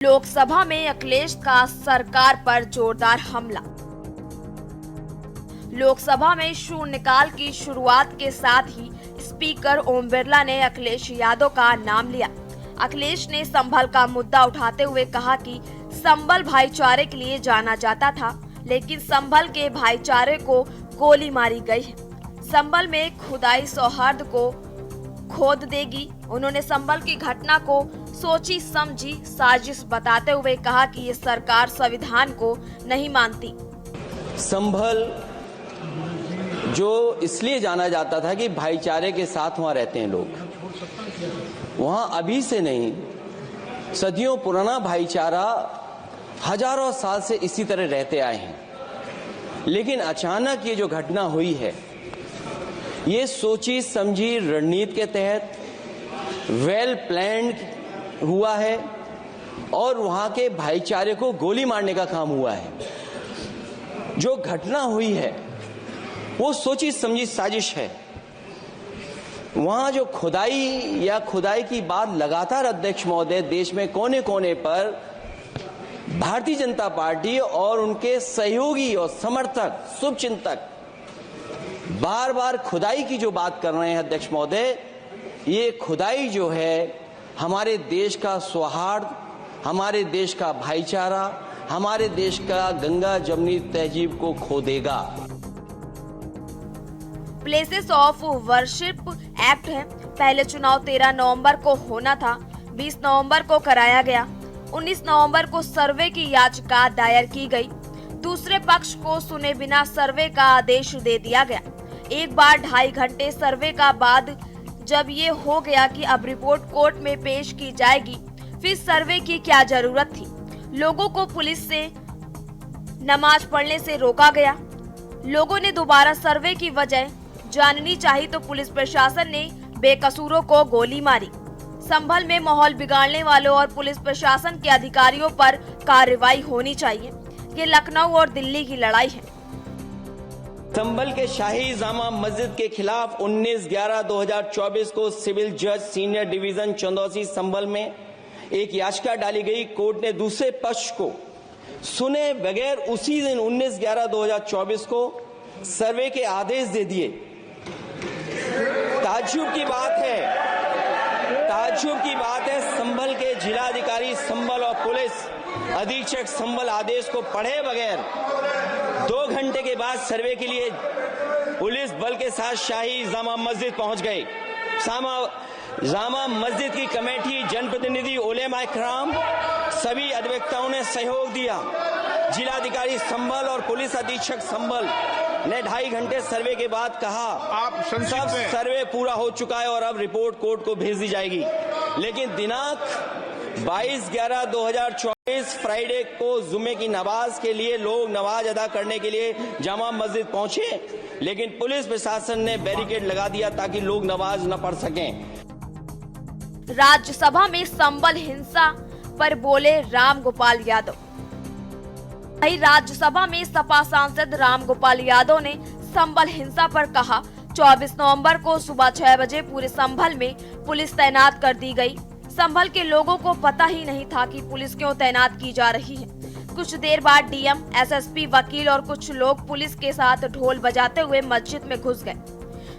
लोकसभा में अखिलेश का सरकार पर जोरदार हमला। लोकसभा में शून्यकाल की शुरुआत के साथ ही स्पीकर ओम बिरला ने अखिलेश यादव का नाम लिया। अखिलेश ने संभल का मुद्दा उठाते हुए कहा कि संभल भाईचारे के लिए जाना जाता था, लेकिन संभल के भाईचारे को गोली मारी गई है। संभल में खुदाई सौहार्द को खोद देगी। उन्होंने संभल की घटना को सोची समझी साजिश बताते हुए कहा कि ये सरकार संविधान को नहीं मानती। संभल जो इसलिए जाना जाता था कि भाईचारे के साथ वहाँ रहते हैं लोग, वहाँ अभी से नहीं, सदियों पुराना भाईचारा हजारों साल से इसी तरह रहते आए हैं। लेकिन अचानक ये जो घटना हुई है, ये सोची समझी रणनीति के तहत वेल प्लान्ड हुआ है और वहां के भाईचारे को गोली मारने का काम हुआ है। जो घटना हुई है वो सोची समझी साजिश है। वहां जो खुदाई की बात लगातार अध्यक्ष महोदय देश में कोने कोने पर भारतीय जनता पार्टी और उनके सहयोगी और समर्थक शुभचिंतक बार बार खुदाई की जो बात कर रहे हैं अध्यक्ष महोदय, ये खुदाई जो है हमारे देश का सौहार्द, हमारे देश का भाईचारा, हमारे देश का गंगा जमुनी तहजीब को खो देगा। प्लेसेस ऑफ वर्शिप एक्ट है। पहले चुनाव 13 नवंबर को होना था, 20 नवंबर को कराया गया। 19 नवंबर को सर्वे की याचिका दायर की गई। दूसरे पक्ष को सुने बिना सर्वे का आदेश दे दिया गया। एक बार 2.5 घंटे सर्वे का बाद जब ये हो गया कि अब रिपोर्ट कोर्ट में पेश की जाएगी, फिर सर्वे की क्या जरूरत थी। लोगों को पुलिस से नमाज पढ़ने से रोका गया। लोगों ने दोबारा सर्वे की वजह जाननी चाहिए तो पुलिस प्रशासन ने बेकसूरों को गोली मारी। संभल में माहौल बिगाड़ने वालों और पुलिस प्रशासन के अधिकारियों पर कार्रवाई होनी चाहिए। ये लखनऊ और दिल्ली की लड़ाई है। संभल के शाही जामा मस्जिद के खिलाफ 19/11/2024 को सिविल जज सीनियर डिवीजन चंदौसी संभल में एक याचिका डाली गई। कोर्ट ने दूसरे पक्ष को सुने बगैर उसी दिन 19/11/2024 को सर्वे के आदेश दे दिए। ताज्जुब की बात है संभल के जिलाधिकारी संभल और पुलिस अधीक्षक संभल आदेश को पढ़े बगैर 2 घंटे के बाद सर्वे के लिए पुलिस बल के साथ शाही जामा मस्जिद पहुंच गए। जामा मस्जिद की कमेटी, जनप्रतिनिधि, उलेमा इकराम, सभी अधिवक्ताओं ने सहयोग दिया। जिलाधिकारी संभल और पुलिस अधीक्षक संभल ने 2.5 घंटे सर्वे के बाद कहा सब सर्वे पूरा हो चुका है और अब रिपोर्ट कोर्ट को भेज दी जाएगी। लेकिन दिनांक 22/11/2024 फ्राइडे को जुमे की नमाज के लिए लोग नमाज अदा करने के लिए जामा मस्जिद पहुंचे, लेकिन पुलिस प्रशासन ने बैरिकेड लगा दिया ताकि लोग नमाज न पढ़ सकें। राज्यसभा में संभल हिंसा पर बोले राम गोपाल यादव। वहीं राज्यसभा में सपा सांसद राम गोपाल यादव ने संभल हिंसा पर कहा, 24 नवंबर को सुबह 6 बजे पूरे संभल में पुलिस तैनात कर दी गई। संभल के लोगों को पता ही नहीं था कि पुलिस क्यों तैनात की जा रही है। कुछ देर बाद डीएम, एसएसपी, वकील और कुछ लोग पुलिस के साथ ढोल बजाते हुए मस्जिद में घुस गए।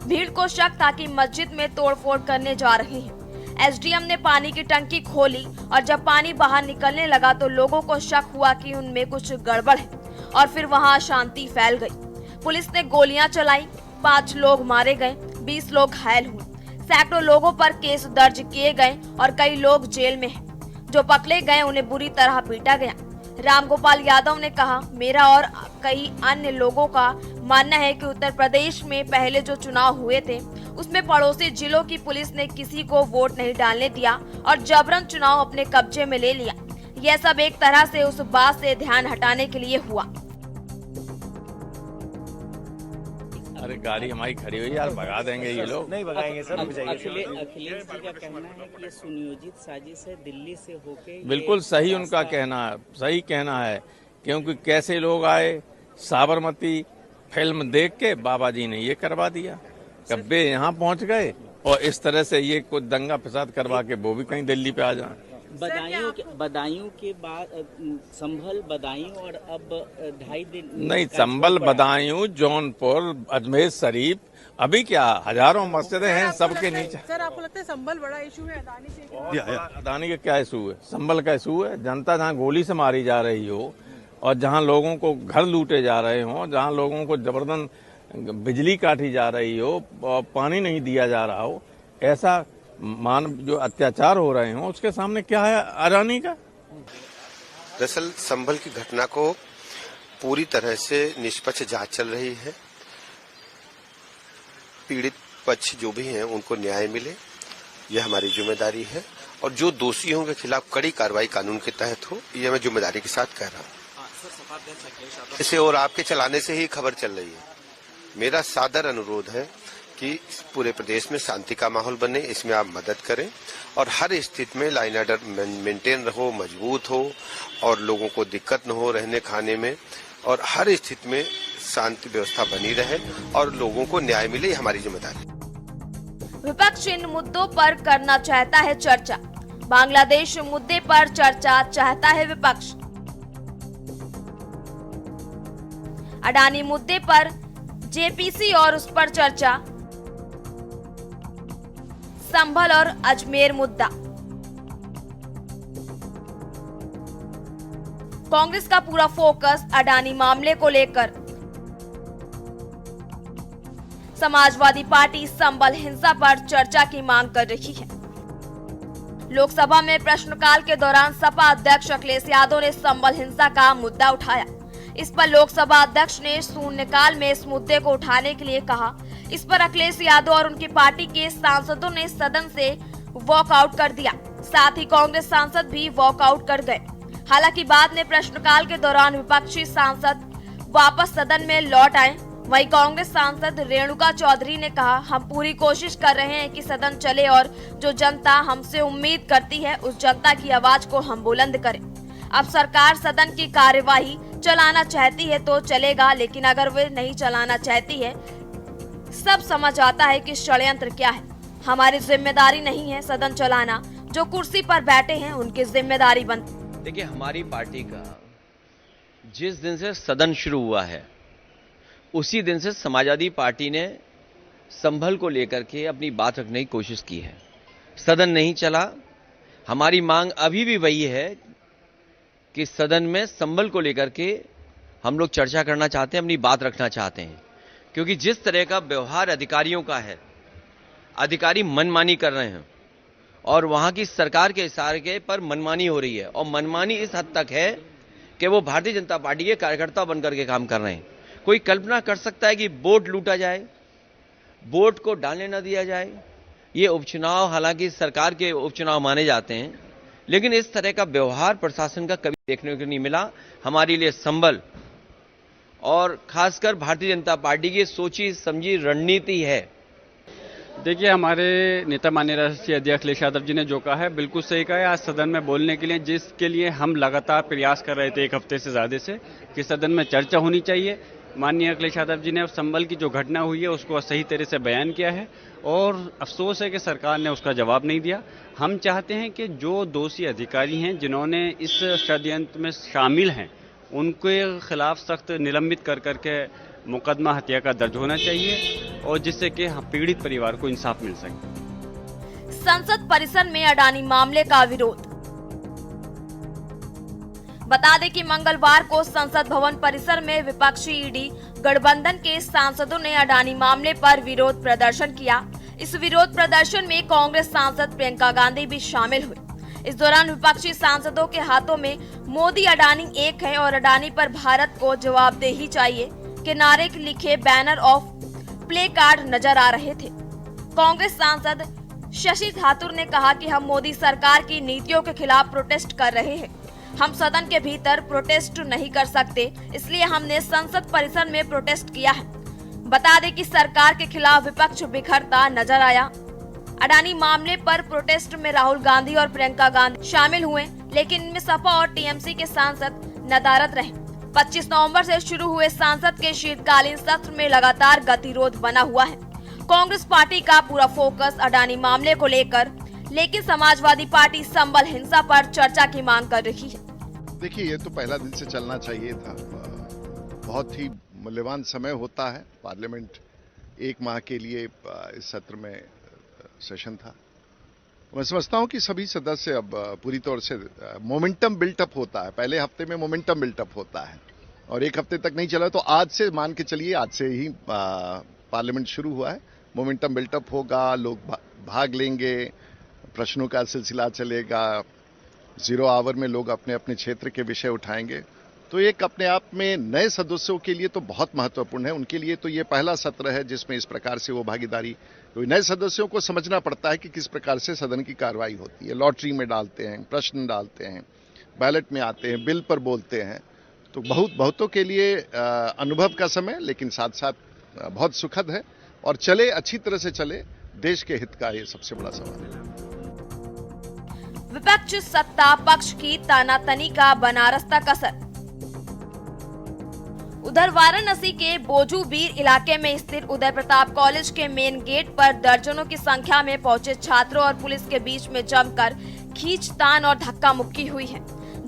भीड़ को शक था कि मस्जिद में तोड़फोड़ करने जा रहे हैं। एसडीएम ने पानी की टंकी खोली और जब पानी बाहर निकलने लगा तो लोगों को शक हुआ कि उनमें कुछ गड़बड़ है और फिर वहां अशांति फैल गई। पुलिस ने गोलियां चलाई, 5 लोग मारे गए, 20 लोग घायल हुए। सैकड़ों लोगों पर केस दर्ज किए गए और कई लोग जेल में हैं। जो पकड़े गए उन्हें बुरी तरह पीटा गया। रामगोपाल यादव ने कहा, मेरा और कई अन्य लोगों का मानना है कि उत्तर प्रदेश में पहले जो चुनाव हुए थे उसमें पड़ोसी जिलों की पुलिस ने किसी को वोट नहीं डालने दिया और जबरन चुनाव अपने कब्जे में ले लिया। यह सब एक तरह से उस बात से ध्यान हटाने के लिए हुआ। अरे गाड़ी हमारी खड़ी हुई यार, भगा देंगे ये लोग। नहीं भगाएंगे सर, अखिलेश जी का कहना है कि ये सुनियोजित साजिश है, दिल्ली से होके। बिल्कुल सही उनका कहना है, सही कहना है, क्योंकि कैसे लोग आए, साबरमती फिल्म देख के बाबा जी ने ये करवा दिया, कब्बे यहाँ पहुंच गए और इस तरह से ये कुछ दंगा फसाद करवा के वो भी कहीं दिल्ली पे आ जाए। बदायूं के बाद संभल, बदायूं और अब 2.5 दिन नहीं, संभल, बदायूं, जौनपुर, अजमेर शरीफ, अभी क्या हजारों मस्जिदें हैं सबके नीचे। सर, आपको लगता है संभल बड़ा इशू है अडानी से? अडानी का क्या इशू है? संभल का इशू है। जनता जहाँ गोली से मारी जा रही हो और जहाँ लोगों को घर लूटे जा रहे हो, जहाँ लोगों को जबरदस्त बिजली काटी जा रही हो और पानी नहीं दिया जा रहा हो, ऐसा जो अत्याचार हो रहे हो, उसके सामने क्या है अडानी का? दरअसल संभल की घटना को पूरी तरह से निष्पक्ष जांच चल रही है। पीड़ित पक्ष जो भी हैं उनको न्याय मिले, यह हमारी जिम्मेदारी है, और जो दोषियों के खिलाफ कड़ी कार्रवाई कानून के तहत हो, यह मैं जिम्मेदारी के साथ कह रहा हूँ। इसे और आपके चलाने से ही खबर चल रही है। मेरा सादर अनुरोध है कि पूरे प्रदेश में शांति का माहौल बने, इसमें आप मदद करें और हर स्थिति में लाइन ऑर्डर मेंटेन रहो, मजबूत हो और लोगों को दिक्कत न हो रहने खाने में, और हर स्थिति में शांति व्यवस्था बनी रहे और लोगों को न्याय मिले, ये हमारी जिम्मेदारी। विपक्ष इन मुद्दों पर करना चाहता है चर्चा। बांग्लादेश मुद्दे पर चर्चा चाहता है विपक्ष। अडानी मुद्दे पर जेपीसी और उस पर चर्चा। संभल और अजमेर मुद्दा। कांग्रेस का पूरा फोकस अडानी मामले को लेकर। समाजवादी पार्टी संभल हिंसा पर चर्चा की मांग कर रही है। लोकसभा में प्रश्नकाल के दौरान सपा अध्यक्ष अखिलेश यादव ने संभल हिंसा का मुद्दा उठाया। इस पर लोकसभा अध्यक्ष ने शून्यकाल में इस मुद्दे को उठाने के लिए कहा। इस पर अखिलेश यादव और उनकी पार्टी के सांसदों ने सदन से वॉकआउट कर दिया। साथ ही कांग्रेस सांसद भी वॉकआउट कर गए। हालांकि बाद में प्रश्नकाल के दौरान विपक्षी सांसद वापस सदन में लौट आए। वहीं कांग्रेस सांसद रेणुका चौधरी ने कहा, हम पूरी कोशिश कर रहे हैं कि सदन चले और जो जनता हमसे उम्मीद करती है उस जनता की आवाज को हम बुलंद करें। अब सरकार सदन की कार्यवाही चलाना चाहती है तो चलेगा, लेकिन अगर वे नहीं चलाना चाहती है, सब समझ आता है कि षड्यंत्र क्या है। हमारी जिम्मेदारी नहीं है सदन चलाना, जो कुर्सी पर बैठे हैं उनकी जिम्मेदारी बनती। देखिए, हमारी पार्टी का जिस दिन से सदन शुरू हुआ है उसी दिन से समाजवादी पार्टी ने संभल को लेकर के अपनी बात रखने की कोशिश की है। सदन नहीं चला। हमारी मांग अभी भी वही है कि सदन में संभल को लेकर के हम लोग चर्चा करना चाहते हैं, अपनी बात रखना चाहते हैं, क्योंकि जिस तरह का व्यवहार अधिकारियों का है, अधिकारी मनमानी कर रहे हैं और वहां की सरकार के इशारे पर मनमानी हो रही है, और मनमानी इस हद तक है कि वो भारतीय जनता पार्टी के कार्यकर्ता बनकर के काम कर रहे हैं। कोई कल्पना कर सकता है कि वोट लूटा जाए, वोट को डालने न दिया जाए? ये उपचुनाव हालांकि सरकार के उपचुनाव माने जाते हैं, लेकिन इस तरह का व्यवहार प्रशासन का कभी देखने को नहीं मिला। हमारे लिए संभल और खासकर भारतीय जनता पार्टी की सोची समझी रणनीति है। देखिए, हमारे नेता माननीय राष्ट्रीय अध्यक्ष अखिलेश यादव जी ने जो कहा है बिल्कुल सही कहा है। आज सदन में बोलने के लिए, जिसके लिए हम लगातार प्रयास कर रहे थे एक हफ्ते से ज़्यादा से, कि सदन में चर्चा होनी चाहिए। माननीय अखिलेश यादव जी ने संभल की जो घटना हुई है उसको सही तरह से बयान किया है और अफसोस है कि सरकार ने उसका जवाब नहीं दिया। हम चाहते हैं कि जो दोषी अधिकारी हैं जिन्होंने इस षड्यंत्र में शामिल हैं उनके खिलाफ सख्त निलंबित कर करके मुकदमा हत्या का दर्ज होना चाहिए और जिससे कि पीड़ित परिवार को इंसाफ मिल सके। संसद परिसर में अडानी मामले का विरोध। बता दें कि मंगलवार को संसद भवन परिसर में विपक्षी ईडी गठबंधन के सांसदों ने अडानी मामले पर विरोध प्रदर्शन किया। इस विरोध प्रदर्शन में कांग्रेस सांसद प्रियंका गांधी भी शामिल हुई। इस दौरान विपक्षी सांसदों के हाथों में मोदी अडानी एक है और अडानी पर भारत को जवाबदेही चाहिए के नारे लिखे बैनर और प्ले कार्ड नजर आ रहे थे। कांग्रेस सांसद शशि ठाकुर ने कहा कि हम मोदी सरकार की नीतियों के खिलाफ प्रोटेस्ट कर रहे हैं। हम सदन के भीतर प्रोटेस्ट नहीं कर सकते, इसलिए हमने संसद परिसर में प्रोटेस्ट किया है। बता दें कि सरकार के खिलाफ विपक्ष बिखरता नजर आया। अडानी मामले पर प्रोटेस्ट में राहुल गांधी और प्रियंका गांधी शामिल हुए, लेकिन इनमें सपा और टीएमसी के सांसद नदारद रहे। 25 नवंबर से शुरू हुए संसद के शीतकालीन सत्र में लगातार गतिरोध बना हुआ है। कांग्रेस पार्टी का पूरा फोकस अडानी मामले को लेकर लेकिन समाजवादी पार्टी संबल हिंसा पर चर्चा की मांग कर रही है। देखिए, ये तो पहला दिन से चलना चाहिए था। बहुत ही मूल्यवान समय होता है। पार्लियामेंट 1 माह के लिए इस सत्र में सेशन था। मैं समझता हूं कि सभी सदस्य अब पूरी तौर से मोमेंटम बिल्टअप होता है। पहले हफ्ते में मोमेंटम बिल्टअप होता है और 1 हफ्ते तक नहीं चला, तो आज से मान के चलिए, आज से ही पार्लियामेंट शुरू हुआ है। मोमेंटम बिल्टअप होगा, लोग भाग लेंगे, प्रश्नों का सिलसिला चलेगा, 0 आवर में लोग अपने अपने क्षेत्र के विषय उठाएंगे। तो एक अपने आप में नए सदस्यों के लिए तो बहुत महत्वपूर्ण है। उनके लिए तो ये पहला सत्र है जिसमें इस प्रकार से वो भागीदारी, तो नए सदस्यों को समझना पड़ता है कि किस प्रकार से सदन की कार्रवाई होती है। लॉटरी में डालते हैं, प्रश्न डालते हैं, बैलेट में आते हैं, बिल पर बोलते हैं। तो बहुतों के लिए अनुभव का समय, लेकिन साथ साथ बहुत सुखद है और चले, अच्छी तरह से चले। देश के हित का ये सबसे बड़ा सवाल है। विपक्ष सत्ता पक्ष की तानातनी का बनारस तक असर। उधर वाराणसी के बोजूबीर इलाके में स्थित उदय प्रताप कॉलेज के मेन गेट पर दर्जनों की संख्या में पहुंचे छात्रों और पुलिस के बीच में जमकर खींचतान और धक्का मुक्की हुई है।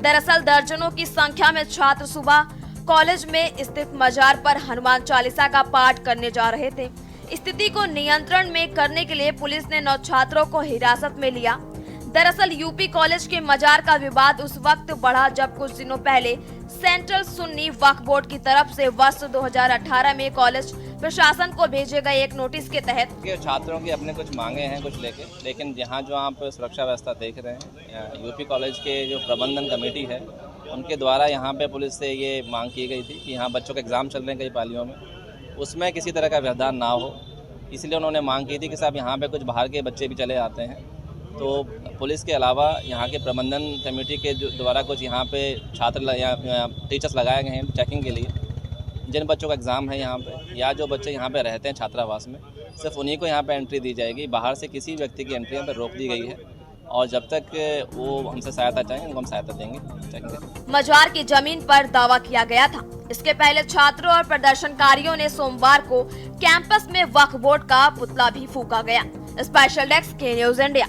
दरअसल दर्जनों की संख्या में छात्र सुबह कॉलेज में स्थित मजार पर हनुमान चालीसा का पाठ करने जा रहे थे। स्थिति को नियंत्रण में करने के लिए पुलिस ने 9 छात्रों को हिरासत में लिया। दरअसल यूपी कॉलेज के मजार का विवाद उस वक्त बढ़ा जब कुछ दिनों पहले सेंट्रल सुन्नी वक्फ बोर्ड की तरफ से वर्ष 2018 में कॉलेज प्रशासन को भेजे गए एक नोटिस के तहत छात्रों की अपने कुछ मांगे हैं कुछ लेके, लेकिन यहाँ जो आप सुरक्षा व्यवस्था देख रहे हैं, यूपी कॉलेज के जो प्रबंधन कमेटी है उनके द्वारा यहाँ पे पुलिस से ये मांग की गई थी कि यहाँ बच्चों के एग्जाम चल रहे हैं कई पालियों में, उसमें किसी तरह का व्यवधान ना हो। इसलिए उन्होंने मांग की थी कि साहब यहाँ पे कुछ बाहर के बच्चे भी चले आते हैं, तो पुलिस के अलावा यहाँ के प्रबंधन कमेटी के द्वारा कुछ यहाँ पे छात्र या टीचर्स लगाए गए हैं चेकिंग के लिए। जिन बच्चों का एग्ज़ाम है यहाँ पे या जो बच्चे यहाँ पे रहते हैं छात्रावास में, सिर्फ उन्हीं को यहाँ पे एंट्री दी जाएगी। बाहर से किसी व्यक्ति की एंट्री यहाँ पे रोक दी गई है और जब तक वो हमसे सहायता चाहेंगे उनको हम सहायता देंगे। मजार की जमीन पर दावा किया गया था। इसके पहले छात्रों और प्रदर्शनकारियों ने सोमवार को कैंपस में वक्फ बोर्ड का पुतला भी फूंका गया। स्पेशल डेस्क के न्यूज़ इंडिया।